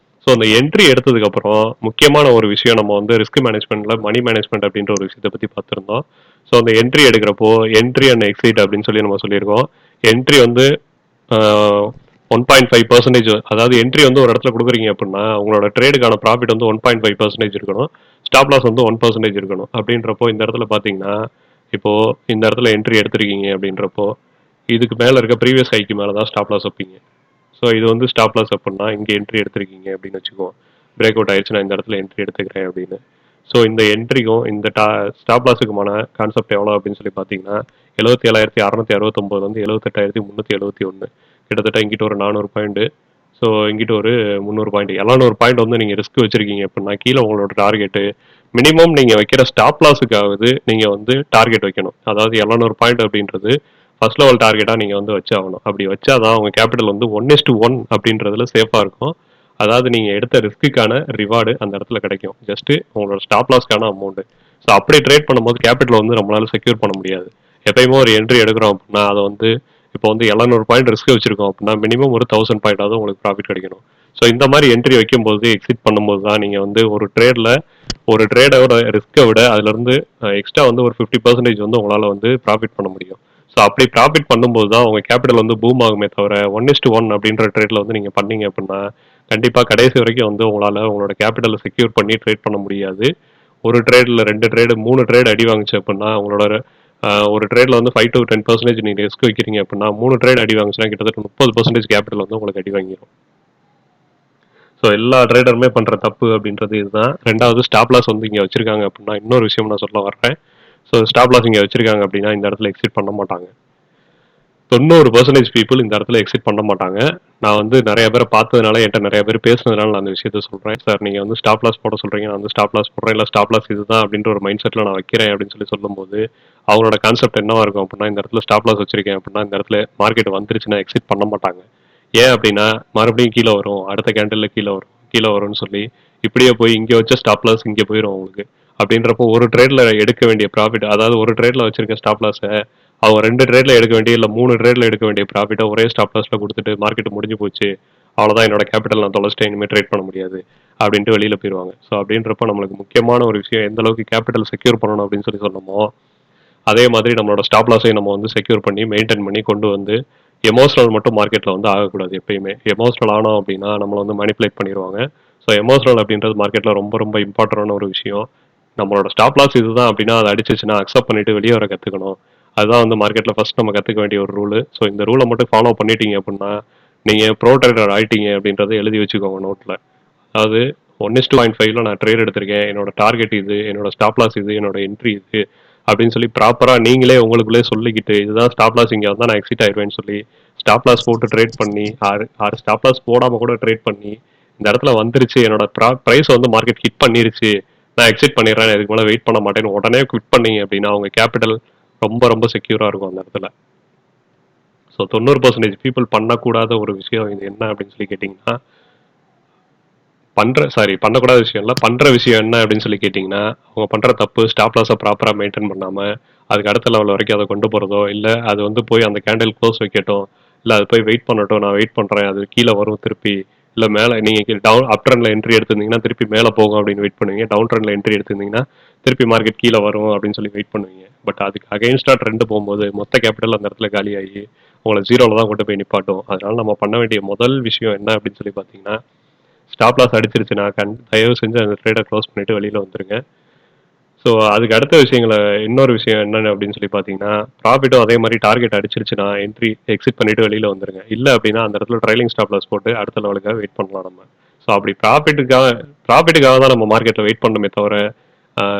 ஸோ அந்த என்ட்ரி எடுத்ததுக்கப்புறம் முக்கியமான ஒரு விஷயம் நம்ம வந்து ரிஸ்க் மேனேஜ்மெண்ட்டில் மணி மேனேஜ்மெண்ட் அப்படின்ற ஒரு விஷயத்தை பற்றி பார்த்துருந்தோம். ஸோ அந்த என்ட்ரி எடுக்கிறப்போ என்ட்ரி அண்ட் எக்ஸிட் அப்படின்னு சொல்லி நம்ம சொல்லியிருக்கோம். என்ட்ரி வந்து 1.5%, அதாவது என்ட்ரி வந்து ஒரு இடத்துல கொடுக்குறீங்க அப்படின்னா உங்களோட ட்ரேடுக்கான ப்ராஃபிட் வந்து 1.5% இருக்கணும். ஸ்டாப் லாஸ் வந்து 1% இருக்கணும். அப்படின்றப்போ இந்த இடத்துல பார்த்தீங்கன்னா இப்போ இந்த இடத்துல என்ட்ரி எடுத்திருக்கீங்க அப்படின்றப்போ இதுக்கு மேலே இருக்க ப்ரீவியஸ் ஹைக்கு மேலே தான் ஸ்டாப் லாஸ் வைப்பீங்க. ஸோ இது வந்து ஸ்டாப் லாஸ் அப்படின்னா இங்கே என்ட்ரி எடுத்திருக்கீங்க அப்படின்னு வச்சுக்குவோம். பிரேக் அவுட் ஆயிடுச்சு, நான் இந்த இடத்துல என்ட்ரி எடுத்துக்கிறேன் அப்படின்னு. ஸோ இந்த என்ட்ரிக்கும் இந்த ஸ்டாப் லாஸுக்குமான கான்செப்ட் எவ்வளோ அப்படின்னு சொல்லி பார்த்தீங்கன்னா 77,669 வந்து 78,371, கிட்டத்தட்ட இங்கிட்ட ஒரு 400 பாயிண்ட். ஸோ இங்கிட்ட ஒரு 300 பாயிண்ட், 700 பாயிண்ட் வந்து நீங்கள் ரிஸ்க் வச்சிருக்கீங்க அப்படின்னா கீழே உங்களோட டார்கெட்டு மினிமம் நீங்கள் வைக்கிற ஸ்டாப் லாஸுக்காவது நீங்கள் வந்து டார்கெட் வைக்கணும். அதாவது 700 பாயிண்ட் அப்படின்றது ஃபர்ஸ்ட் லெவல் டார்கெட்டாக நீங்கள் வந்து வச்சாகணும். அப்படி வச்சாதான் உங்கள் கேபிட்டல் வந்து 1:1 அப்படின்றதுல சேஃபாக இருக்கும். அதாவது நீங்கள் எடுத்த ரிஸ்க்குக்கான ரிவார்டு அந்த இடத்துல கிடைக்கும். ஜஸ்ட் உங்களோட ஸ்டாப் லாஸ்க்கான அமௌண்ட். ஸோ அப்படி ட்ரேட் பண்ணும்போது கேபிட்டல் வந்து நம்மளால செக்யூர் பண்ண முடியாது. எப்பயுமே ஒரு என்ட்ரி எடுக்கிறோம் அப்படின்னா அதை வந்து இப்போ வந்து 700 பாயிண்ட் ரிஸ்க் வச்சிருக்கோம் அப்படின்னா மினிமம் ஒரு 1000 பாயிண்டாவது உங்களுக்கு ப்ராஃபிட் கிடைக்கணும். ஸோ இந்த மாதிரி என்ட்ரி வைக்கும்போது எக்ஸிட் பண்ணும்போது தான் நீங்கள் வந்து ஒரு ட்ரேடில் ஒரு ட்ரேடோட ரிஸ்க்கை விட அதுலேருந்து எக்ஸ்ட்ரா வந்து ஒரு 50% வந்து உங்களால் வந்து ப்ராஃபிட் பண்ண முடியும். ஸோ அப்படி ப்ராஃபிட் பண்ணும்போது தான் உங்கள் கேபிட்டல் வந்து பூம் ஆகுமே தவிர 1:1 அப்படின்ற ட்ரேடில் வந்து நீங்கள் பண்ணீங்க அப்படின்னா கண்டிப்பாக கடைசி வரைக்கும் வந்து உங்களால் உங்களோட கேபிட்டலை செக்யூர் பண்ணி ட்ரேட் பண்ண முடியாது. ஒரு ட்ரேடில் 2 ட்ரேடு 3 ட்ரேடு அடி வாங்குச்சு அப்படின்னா உங்களோட ஒரு ட்ரேடில் வந்து 5 to 10% நீங்கள் ரிஸ்க் வைக்கிறீங்க அப்படின்னா 3 ட்ரேட் அடி வாங்குச்சுன்னா கிட்டத்தட்ட 30% கேபிட்டல் வந்து உங்களுக்கு அடி வாங்கிடும். ஸோ எல்லா ட்ரேடருமே பண்ணுற தப்பு அப்படின்றது இதுதான். ரெண்டாவது ஸ்டாப் லாஸ் வந்து இங்கே வச்சிருக்காங்க அப்படின்னா இன்னொரு விஷயம் நான் சொல்ல வர்றேன். ஸோ ஸ்டாப் லாஸ் இங்கே வச்சிருக்காங்க அப்படின்னா இந்த இடத்துல எக்ஸிட் பண்ண மாட்டாங்க. 90% பீப்புள் இந்த இடத்துல எக்ஸிட் பண்ண மாட்டாங்க. நான் வந்து நிறைய பேரை பார்த்ததுனால என்கிட்ட நிறைய பேர் பேசுனதுனால நான் அந்த விஷயத்த சொல்கிறேன். சார் நீங்கள் வந்து ஸ்டாப் லாஸ் போட சொல்கிறீங்க, நான் வந்து ஸ்டாப் லாஸ் போடுறேன், இல்லை ஸ்டாப் லாஸ் இதுதான் அப்படின்ற ஒரு மைண்ட் செட்டில் நான் வைக்கிறேன் அப்படின்னு சொல்லி சொல்லும்போது அவங்களோட கான்செப்ட் என்னவா இருக்கும் அப்படின்னா இந்த இடத்துல ஸ்டாப் லாஸ் வச்சிருக்கேன் அப்படின்னா இந்த இடத்துல மார்க்கெட் வந்துருச்சுன்னா எக்ஸிட் பண்ண மாட்டாங்க. ஏன் அப்படின்னா மறுபடியும் கீழே வரும், அடுத்த கேண்டில் கீழே வரும், கீழே வரும்னு சொல்லி இப்படியே போய் இங்கே வச்ச ஸ்டாப் லாஸ் இங்கே போயிடும் அவங்களுக்கு. அப்படின்றப்போ ஒரு ட்ரேட்ல எடுக்க வேண்டிய ப்ராஃபிட், அதாவது ஒரு ட்ரேட்ல வச்சிருக்க ஸ்டாப் லாஸை அவங்க 2 ட்ரேட்ல எடுக்க வேண்டிய இல்லை 3 ட்ரேட்ல எடுக்க வேண்டிய ப்ராஃபிட்டை ஒரே ஸ்டாப் லாஸ்ல கொடுத்துட்டு மார்க்கெட் முடிஞ்சு போச்சு, அவ்வளோதான் என்னோட கேபிட்டல் நான் தொலைச்சிட்டேன், இனிமேல் ட்ரேட் பண்ண முடியாது அப்படின்ட்டு வெளியில போயிடுவாங்க. ஸோ அப்படின்றப்ப நம்மளுக்கு முக்கியமான ஒரு விஷயம் எந்த அளவுக்கு கேபிட்டல் செக்யூர் பண்ணணும் அப்படின்னு சொல்லி சொன்னோமோ அதே மாதிரி நம்மளோட ஸ்டாப் லாஸையும் நம்ம வந்து செக்யூர் பண்ணி மெயின்டைன் பண்ணி கொண்டு வந்து எமோஷனல் மட்டும் மார்க்கெட்டில் வந்து ஆகக்கூடாது. எப்பயுமே எமோஷனல் ஆனோம் அப்படின்னா நம்மளை வந்து மேனிப்புலேட் பண்ணிடுவாங்க. ஸோ எமோஷனல் அப்படின்றது மார்க்கெட்டில் ரொம்ப ரொம்ப இம்பார்ட்டண்டான ஒரு விஷயம். நம்மளோட ஸ்டாப் லாஸ் இதுதான் அப்படின்னா அதை அடிச்சிச்சுன்னா அக்செப்ட் பண்ணிட்டு வெளியே வர கற்றுக்கணும். அதுதான் வந்து மார்க்கெட்டில் ஃபர்ஸ்ட் நம்ம கற்றுக்க வேண்டிய ஒரு ரூலு. ஸோ இந்த ரூலை மட்டும் ஃபாலோ பண்ணிட்டீங்க அப்படின்னா நீங்கள் ப்ரோ ட்ரேடர் ஆயிட்டீங்க அப்படின்றத எழுதி வச்சுக்கோங்க நோட்டில். அதாவது 1:5 நான் ட்ரேட் எடுத்திருக்கேன், என்னோட டார்கெட் இது, என்னோட ஸ்டாப் லாஸ் இது, என்னோட என்ட்ரி இது அப்படின்னு சொல்லி ப்ராப்பராக நீங்களே உங்களுக்குள்ளே சொல்லிக்கிட்டு இதுதான் ஸ்டாப் லாஸ், இங்கே வந்தால் நான் எக்ஸிட் ஆயிடுவேன்னு சொல்லி ஸ்டாப் லாஸ் போட்டு ட்ரேட் பண்ணி 6 ஸ்டாப் லாஸ் போடாமல் கூட ட்ரேட் பண்ணி இந்த இடத்துல வந்துருச்சு, என்னோட ப்ரைஸ் வந்து மார்க்கெட் ஹிட் பண்ணிருச்சு, நான் எக்ஸிட் பண்ணிடுறேன், இதுக்கு மேலே வெயிட் பண்ண மாட்டேன்னு உடனே குவிட் பண்ணீங்க அப்படின்னா அவங்க கேபிட்டல் ரொம்ப ரொம்ப செக்யூராக இருக்கும் அந்த இடத்துல. ஸோ 90% பீப்புள் பண்ணக்கூடாத ஒரு விஷயம் இது என்ன அப்படின்னு சொல்லி கேட்டிங்கன்னா பண்ணக்கூடாத விஷயம் இல்லை, பண்ணுற விஷயம் என்ன அப்படின்னு சொல்லி கேட்டிங்கன்னா அவங்க பண்ணுற தப்பு ஸ்டாப் லாஸை ப்ராப்பராக மெயின்டைன் பண்ணாமல் அதுக்கு அடுத்த லெவல் வரைக்கும் அதை கொண்டு போகிறதோ, இல்லை அது வந்து போய் அந்த கேண்டில் க்ளோஸ் வைக்கட்டும், இல்லை அது போய் வெயிட் பண்ணட்டும், நான் வெயிட் பண்ணுறேன் அது கீழே வரும் திருப்பி, இல்லை மேலே நீங்கள் டவுன் அப் ட்ரெண்டில் என்ட்ரி எடுத்திருந்தீங்கன்னா திருப்பி மேலே போகும் அப்படின்னு வெயிட் பண்ணுவீங்க, டவுன் ட்ரெண்டில் என்ட்ரி எடுத்திருந்தீங்கன்னா திருப்பி மார்க்கெட் கீழே வரும் அப்படின்னு சொல்லி வெயிட் பண்ணுவீங்க. பட் அதுக்கு அகைன்ஸ்டாக ட்ரெண்டு போகும்போது மொத்த கேபிட்டல் அந்த இடத்துல காலியாகி உங்களை ஜீரோவில் தான் கொண்டு போய் நிப்பாட்டும். அதனால நம்ம பண்ண வேண்டிய முதல் விஷயம் என்ன அப்படின்னு சொல்லி பார்த்தீங்கன்னா ஸ்டாப் லாஸ் அடிச்சிருச்சுன்னா தயவு செஞ்சு அந்த ட்ரேடை க்ளோஸ் பண்ணிட்டு வெளியில் வந்துருங்க. ஸோ அதுக்கு அடுத்த விஷயங்களை இன்னொரு விஷயம் என்னென்னு அப்படின்னு சொல்லி பார்த்தீங்கன்னா ப்ராஃபிட்டும் அதே மாதிரி டார்கெட் அடிச்சிருச்சுன்னா என்ட்ரி எக்ஸிட் பண்ணிட்டு வெளியில் வந்துருங்க. இல்லை அப்படின்னா அந்த இடத்துல ட்ரைலிங் ஸ்டாப் லாஸ் போட்டு அடுத்த லெவலுக்காக வெயிட் பண்ணலாம் நம்ம. ஸோ அப்படி ப்ராஃபிட்டுக்காக தான் நம்ம மார்க்கெட்டில் வெயிட் பண்ணணுமே தவிர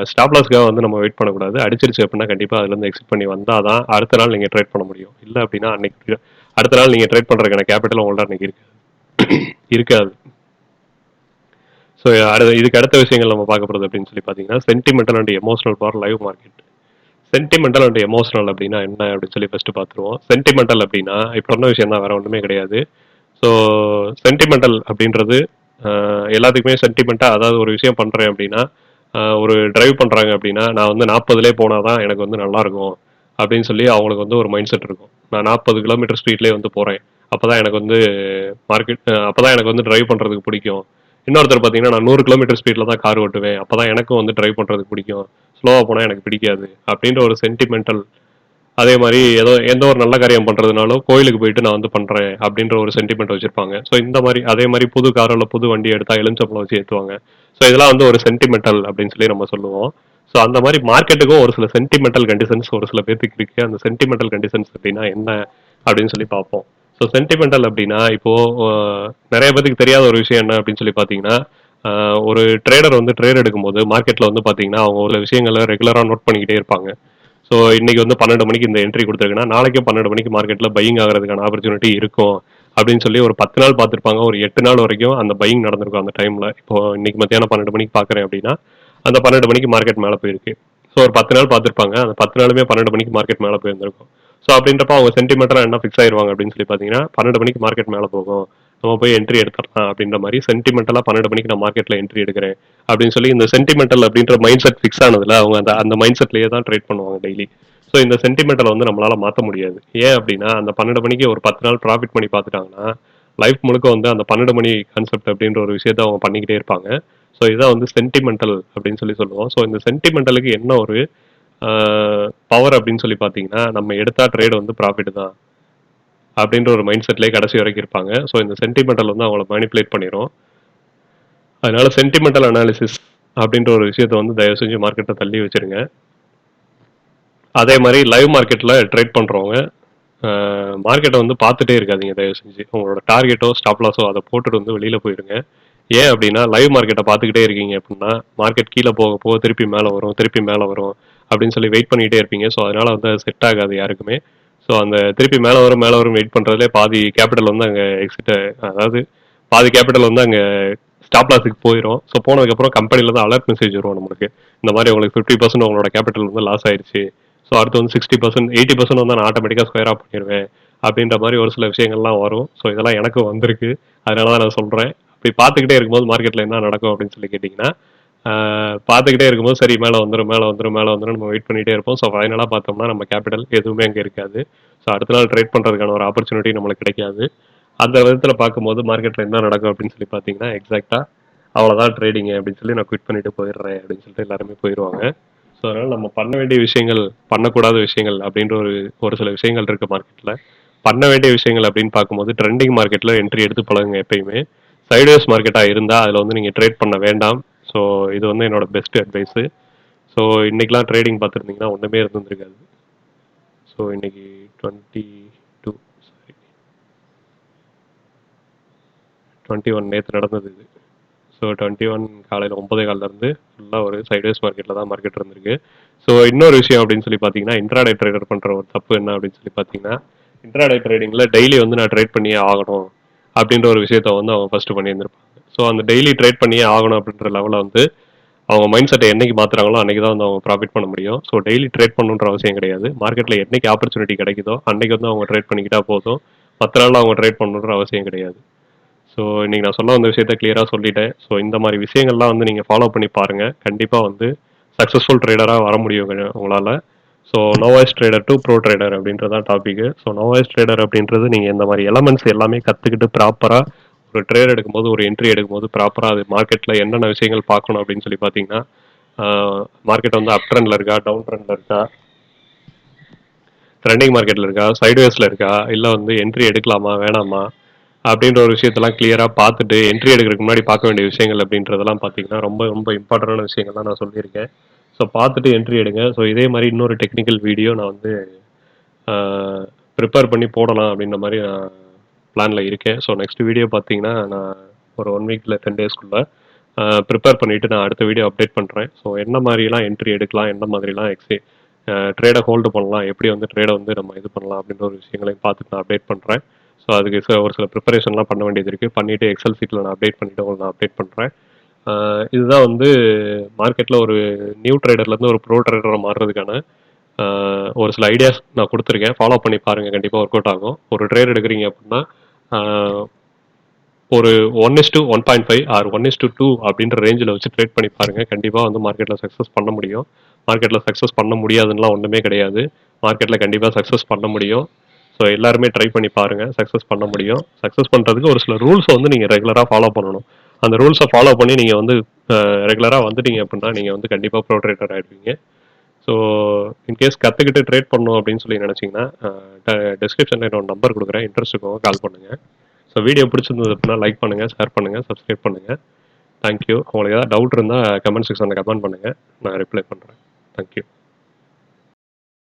ஸ்டாப் லாஸ்க்காக வந்து நம்ம வெயிட் பண்ணக்கூடாது. அடிச்சிருச்சு அப்படின்னா கண்டிப்பாக அதுலேருந்து எக்ஸிட் பண்ணி வந்தால் தான் அடுத்த நாள் நீங்கள் ட்ரேட் பண்ண முடியும். இல்லை அப்படின்னா அன்னைக்கு அடுத்த நாள் நீங்கள் ட்ரேட் பண்ணுறதுக்கான கேபிட்டல் உங்கள்ட்ட அன்னைக்கு இருக்காது. ஸோ இதுக்கு அடுத்த விஷயங்கள் நம்ம பார்க்க போகிறது அப்படின்னு சொல்லி பார்த்தீங்கன்னா sentimental and emotional for live market. Sentimental and emotional அப்படின்னா என்ன அப்படின்னு சொல்லி ஃபர்ஸ்ட் பார்த்துருவோம். சென்டிமெண்டல் அப்படின்னா இப்போ சொன்ன விஷயம் தான், வேற ஒன்றுமே கிடையாது. ஸோ சென்டிமெண்டல் அப்படின்றது எல்லாத்துக்குமே சென்டிமெண்ட்டாக, அதாவது ஒரு விஷயம் பண்ணுறேன் அப்படின்னா ஒரு டிரைவ் பண்ணுறாங்க அப்படின்னா நான் வந்து 40லே போனால் தான் எனக்கு வந்து நல்லாயிருக்கும் அப்படின்னு சொல்லி அவங்களுக்கு வந்து ஒரு மைண்ட் செட் இருக்கும். நான் 40 கிலோமீட்டர் ஸ்பீட்லேயே வந்து போகிறேன், அப்போ தான் எனக்கு வந்து அப்போ தான் எனக்கு வந்து டிரைவ் பண்ணுறதுக்கு பிடிக்கும், இன்னொருத்தர் பார்த்தீங்கன்னா நான் 100 கிலோமீட்டர் ஸ்பீடில் தான் கார் ஓட்டுவேன், அப்போ தான் எனக்கும் வந்து டிரைவ் பண்ணுறதுக்கு பிடிக்கும், ஸ்லோவாக போனால் எனக்கு பிடிக்காது அப்படின்ற ஒரு சென்டிமெண்டல். அதே மாதிரி ஏதோ எந்த ஒரு நல்ல காரியம் பண்றதுனாலும் கோயிலுக்கு போயிட்டு நான் வந்து பண்றேன் அப்படின்ற ஒரு சென்டிமெண்ட் வச்சிருப்பாங்க. ஸோ இந்த மாதிரி அதே மாதிரி புது காரோ இல்லை புது வண்டி எடுத்தா எலுமிச்சம்பழம் வச்சு ஏற்றுவாங்க. ஸோ இதெல்லாம் வந்து ஒரு சென்டிமெண்டல் அப்படின்னு சொல்லி நம்ம சொல்லுவோம். ஸோ அந்த மாதிரி மார்க்கெட்டுக்கும் ஒரு சில சென்டிமெண்டல் கண்டிஷன்ஸ் ஒரு சில பேருக்கு இருக்கு. அந்த சென்டிமெண்டல் கண்டிஷன்ஸ் அப்படின்னா என்ன அப்படின்னு சொல்லி பார்ப்போம். ஸோ சென்டிமெண்டல் அப்படின்னா இப்போ நிறைய பேருக்கு தெரியாத ஒரு விஷயம் என்ன அப்படின்னு சொல்லி பார்த்தீங்கன்னா, ஒரு ட்ரேடர் வந்து ட்ரேட் எடுக்கும்போது மார்க்கெட்ல வந்து பார்த்தீங்கன்னா அவங்க ஒரு விஷயங்களை ரெகுலராக நோட் பண்ணிக்கிட்டே இருப்பாங்க. ஸோ இன்னைக்கு வந்து 12 மணிக்கு இந்த என்ட்ரி கொடுத்துருக்குன்னா நாளைக்கே 12 மணிக்கு மார்க்கெட்டில் பையிங் ஆகிறதுக்கான ஆப்பர்ச்சுனிட்டி இருக்கும் அப்படின்னு சொல்லி ஒரு 10 நாள் பார்த்துருப்பாங்க. ஒரு 8 நாள் வரைக்கும் அந்த பையிங் நடந்திருக்கும் அந்த டைமில். இப்போ இன்னைக்கு மத்தியானம் 12 மணிக்கு பார்க்குறேன் அப்படின்னா அந்த 12 மணிக்கு மார்க்கெட் மேலே போயிருக்கு. ஸோ ஒரு 10 நாள் பார்த்துருப்பாங்க, அந்த 10 நாளுமே 12 மணிக்கு மார்க்கெட் மேலே போயிருந்திருக்கும். ஸோ அப்படின்றப்ப அவங்க சென்டிமெண்ட்டாக என்ன ஃபிக்ஸ் ஆயிருவாங்க அப்படின்னு சொல்லி பார்த்தீங்கன்னா 12 மணிக்கு மார்க்கெட் மேலே போகும், நம்ம போய் என்ட்ரி எடுத்துடலாம் அப்படின்ற மாதிரி சென்டிமெண்டலாக 12 மணிக்கு நான் மார்க்கெட்டில் என்ட்ரி எடுக்கிறேன் அப்படின்னு சொல்லி இந்த சென்டிமெண்டல் அப்படின்ற மைண்ட் செட் ஃபிக்ஸ் ஆனதுல அவங்க அந்த அந்த மைண்ட் செட்லேயே தான் ட்ரேட் பண்ணுவாங்க டெய்லி. ஸோ இந்த சென்டிமெண்டலை வந்து நம்மளால மாற்ற முடியாது. ஏன் அப்படின்னா அந்த 12 மணிக்கு ஒரு 10 நாள் ப்ராஃபிட் பண்ணி பார்த்துட்டாங்கன்னா லைஃப் முழுக்க வந்து அந்த 12 மணி கான்செப்ட் அப்படின்ற ஒரு விஷயத்த அவங்க பண்ணிக்கிட்டே இருப்பாங்க. ஸோ இதான் வந்து சென்டிமெண்டல் அப்படின்னு சொல்லி சொல்லுவோம். ஸோ இந்த சென்டிமெண்டலுக்கு என்ன ஒரு பவர் அப்படின்னு சொல்லி பார்த்தீங்கன்னா, நம்ம எடுத்தா ட்ரேட் வந்து ப்ராஃபிட் தான் அப்படின்ற ஒரு மைண்ட் செட்லேயே கடைசி வரைக்கும் இருப்பாங்க. ஸோ இந்த சென்டிமெண்டல் வந்து அவங்கள மேனிப்புலேட் பண்ணிடும். அதனால சென்டிமெண்டல் அனாலிசிஸ் அப்படின்ற ஒரு விஷயத்த வந்து தயவு செஞ்சு மார்க்கெட்டை தள்ளி வச்சிருங்க. அதே மாதிரி லைவ் மார்க்கெட்டில் ட்ரேட் பண்ணுறவங்க மார்க்கெட்டை வந்து பார்த்துட்டே இருக்காதீங்க தயவு செஞ்சு. உங்களோட டார்கெட்டோ ஸ்டாப் லாஸோ அதை போட்டுட்டு வந்து வெளியில் போயிடுங்க. ஏன் அப்படின்னா லைவ் மார்க்கெட்டை பார்த்துக்கிட்டே இருக்கீங்க அப்படின்னா மார்க்கெட் கீழே போக போக திருப்பி மேலே வரும் திருப்பி மேலே வரும் அப்படின்னு சொல்லி வெயிட் பண்ணிகிட்டே இருப்பீங்க. ஸோ அதனால் வந்து அது செட் ஆகாது யாருக்குமே. ஸோ அந்த திருப்பி மேலே வரும் வெயிட் பண்ணுறதுலே பாதி கேபிட்டல் வந்து அங்கே எக்ஸிட், அதாவது பாதி கேபிட்டல் வந்து அங்கே ஸ்டாப் லாஸுக்கு போயிடும். ஸோ போனதுக்கப்புறம் கம்பெனியில் தான் அலர்ட் மெசேஜ் வரும் நம்மளுக்கு, இந்த மாதிரி உங்களுக்கு 50% உங்களோட கேபிட்டல் வந்து லாஸ் ஆயிடுச்சு, ஸோ அடுத்து வந்து 60% 80% வந்து நான் ஆட்டோமேட்டிக்காக ஸ்கொயர் ஆஃப் பண்ணிடுவேன் அப்படின்ற மாதிரி ஒரு சில விஷயங்கள்லாம் வரும். ஸோ இதெல்லாம் எனக்கு வந்திருக்கு, அதனால தான் நான் சொல்கிறேன். அப்படி பார்த்துக்கிட்டே இருக்கும்போது மார்க்கெட்டில் என்ன நடக்கும் அப்படின்னு சொல்லி கேட்டிங்கன்னா, பார்த்துக்கிட்டே இருக்கும்போது சரி மேலே வந்துடும் மேலே வந்துடும் மேலே வந்துடும் நம்ம வெயிட் பண்ணிகிட்டே இருப்போம். ஸோ ஃபைனலாக பார்த்தோம்னா நம்ம கேபிட்டல் எதுவுமே அங்கே இருக்காது. ஸோ அடுத்த நாள் ட்ரேட் பண்ணுறதுக்கான ஒரு ஆப்பர்ச்சுனிட்டி நம்மளுக்கு கிடைக்காது. அந்த விதத்தில் பார்க்கும்போது மார்க்கெட்டில் என்ன நடக்கும் அப்படின்னு சொல்லி பார்த்தீங்கன்னா எக்ஸாக்டாக அவ்வளோதான் ட்ரேடிங் அப்படின்னு சொல்லி நான் குவிட் பண்ணிட்டு போயிடுறேன் அப்படின்னு சொல்லிட்டு எல்லாருமே போயிடுவாங்க. ஸோ அதனால் நம்ம பண்ண வேண்டிய விஷயங்கள், பண்ணக்கூடாத விஷயங்கள் அப்படின்ற ஒரு ஒரு சில விஷயங்கள் இருக்குது மார்க்கெட்டில். பண்ண வேண்டிய விஷயங்கள் அப்படின்னு பார்க்கும்போது ட்ரெண்டிங் மார்க்கெட்டில் என்ட்ரி எடுத்து பழகுங்க எப்பயுமே. சைட்வேஸ் மார்க்கெட்டாக இருந்தால் அதில் வந்து நீங்கள் ட்ரேட் பண்ண வேண்டாம். ஸோ இது வந்து என்னோட பெஸ்ட் அட்வைஸு. ஸோ இன்றைக்கெலாம் ட்ரேடிங் பார்த்துருந்தீங்கன்னா ஒன்றுமே இருந்திருக்காது. ஸோ இன்னைக்கு 22 சாரி 21 நேற்று நடந்தது இது. ஸோ 21 காலையில் 9:15 ஃபுல்லாக ஒரு சைட்வேஸ் மார்க்கெட்டில் தான் மார்க்கெட் இருந்திருக்கு. ஸோ இன்னொரு விஷயம் அப்படின்னு சொல்லி பார்த்தீங்கன்னா இன்ட்ராடே ட்ரேடர் பண்ணுற ஒரு தப்பு என்ன அப்படின்னு சொல்லி பார்த்தீங்கன்னா, இன்ட்ராடே ட்ரேடிங்கில் டெய்லி வந்து நான் ட்ரேட் பண்ணியே ஆகணும் அப்படின்ற ஒரு விஷயத்த வந்து அவங்க ஃபஸ்ட்டு பண்ணியிருந்திருப்பாங்க. ஸோ அந்த டெய்லி ட்ரேட் பண்ணியே ஆகணும் அப்படின்ற லெவலில் வந்து அவங்க மைண்ட் செட்டை என்னைக்கு மாற்றுறாங்களோ அன்றைக்கி தான் வந்து அவங்க ப்ராஃபிட் பண்ண முடியும். ஸோ டெய்லி ட்ரேட் பண்ணணுன்ற அவசியம் கிடையாது. மார்க்கெட்டில் என்னைக்கு ஆப்பர்ச்சுனிட்டி கிடைக்குதோ அன்றைக்கி வந்து அவங்க ட்ரேட் பண்ணிக்கிட்டா போதும். மற்ற நாளில் அவங்க ட்ரேட் பண்ணணுன்ற அவசியம் கிடையாது. ஸோ இன்றைக்கி நான் சொல்ல வந்த விஷயத்த கிளியராக சொல்லிட்டேன். ஸோ இந்த மாதிரி விஷயங்கள்லாம் வந்து நீங்கள் ஃபாலோ பண்ணி பாருங்கள். கண்டிப்பாக வந்து சக்ஸஸ்ஃபுல் ட்ரேடராக வர முடியும் உங்களால். So novice trader to pro trader அப்படின்றதான் டாபிக். ஸோ நோவாய்ஸ் ட்ரேடர் அப்படின்றது நீங்கள் இந்த மாதிரி எலமெண்ட்ஸ் எல்லாமே கற்றுக்கிட்டு ப்ராப்பராக ஒரு ட்ரேட் எடுக்கும்போது ஒரு என்ட்ரி எடுக்கும்போது ப்ராப்பராக அது மார்க்கெட்டில் என்னென்ன விஷயங்கள் பார்க்கணும் அப்படின்னு சொல்லி பார்த்தீங்கன்னா, மார்க்கெட் வந்து அப் ட்ரெண்டில் இருக்கா, டவுன் ட்ரெண்டில் இருக்கா, ட்ரெண்டிங் மார்க்கெட்டில் இருக்கா, சைட்வேஸில் இருக்கா, இல்லை வந்து என்ட்ரி எடுக்கலாமா வேணாமா அப்படின்ற ஒரு விஷயத்தெல்லாம் கிளியராக பார்த்துட்டு என்ட்ரி எடுக்கிறதுக்கு முன்னாடி பார்க்க வேண்டிய விஷயங்கள் அப்படின்றதெல்லாம் பார்த்தீங்கன்னா ரொம்ப ரொம்ப இம்பார்ட்டண்டான விஷயங்கள்லாம் நான் சொல்லியிருக்கேன். ஸோ பார்த்துட்டு என்ட்ரி எடுங்க. ஸோ இதே மாதிரி இன்னொரு டெக்னிக்கல் வீடியோ நான் வந்து ப்ரிப்பேர் பண்ணி போடலாம் அப்படின்ற மாதிரி நான் பிளானில் இருக்கேன். ஸோ நெக்ஸ்ட் வீடியோ பார்த்தீங்கன்னா நான் ஒரு 1 வீக்கில் 10 டேஸ்க்குள்ளே ப்ரிப்பேர் பண்ணிவிட்டு நான் அடுத்த வீடியோ அப்டேட் பண்ணுறேன். ஸோ என்ன மாதிரிலாம் என்ட்ரி எடுக்கலாம், என்ன மாதிரிலாம் ட்ரேடை ஹோல்டு பண்ணலாம், எப்படி வந்து ட்ரேடை வந்து நம்ம இது பண்ணலாம் அப்படின்ற ஒரு விஷயங்களையும் பார்த்துட்டு நான் அப்டேட் பண்ணுறேன். ஸோ அதுக்கு ஒரு சில ப்ரிப்பரேஷன்லாம் பண்ண வேண்டியது இருக்குது. பண்ணிவிட்டு எக்ஸல் சீட்டில் நான் அப்டேட் பண்ணிவிட்டு உங்களுக்கு நான் அப்டேட் பண்ணுறேன். இதுதான் வந்து மார்க்கெட்டில் ஒரு நியூ ட்ரேடர்லேருந்து ஒரு ப்ரோ ட்ரேடரை மாறுறதுக்கான ஒரு சில ஐடியாஸ் நான் கொடுத்துருக்கேன். ஃபாலோ பண்ணி பாருங்கள், கண்டிப்பாக ஒர்க் அவுட் ஆகும். ஒரு ட்ரேட் எடுக்கிறீங்க அப்படின்னா ஒரு 1:1.5 ஆர் 1:2 அப்படின்ற ரேஞ்சில் வச்சு ட்ரேட் பண்ணி பாருங்கள். கண்டிப்பாக வந்து மார்க்கெட்டில் சக்ஸஸ் பண்ண முடியும். மார்க்கெட்டில் சக்ஸஸ் பண்ண முடியாதுன்னெலாம் ஒன்றுமே கிடையாது. மார்க்கெட்டில் கண்டிப்பாக சக்ஸஸ் பண்ண முடியும். ஸோ எல்லாருமே ட்ரை பண்ணி பாருங்கள், சக்ஸஸ் பண்ண முடியும். சக்ஸஸ் பண்ணுறதுக்கு ஒரு சில ரூல்ஸை வந்து நீங்கள் ரெகுலராக ஃபாலோ பண்ணணும். அந்த ரூல்ஸை ஃபாலோ பண்ணி நீங்கள் வந்து ரெகுலராக வந்துட்டீங்க அப்படின்னா நீங்கள் வந்து கண்டிப்பாக ப்ரோ ட்ரேடர் ஆகிடுவீங்க. ஸோ இன்கேஸ் கற்றுக்கிட்டு ட்ரேட் பண்ணணும் அப்படின்னு சொல்லி நினச்சிங்கன்னா டிஸ்கிரிப்ஷனில் என்னோட நம்பர் கொடுக்குறேன், இன்ட்ரெஸ்ட் இருக்கவங்க கால் பண்ணுங்கள். ஸோ வீடியோ பிடிச்சிருந்தது அப்படின்னா லைக் பண்ணுங்கள், ஷேர் பண்ணுங்கள், சப்ஸ்கிரைப் பண்ணுங்கள். தேங்க்யூ. உங்களுக்கு ஏதாவது டவுட் இருந்தால் கமெண்ட் செக்ஷனில் கமெண்ட் பண்ணுங்கள், நான் ரிப்ளை பண்ணுறேன். தேங்க்யூ.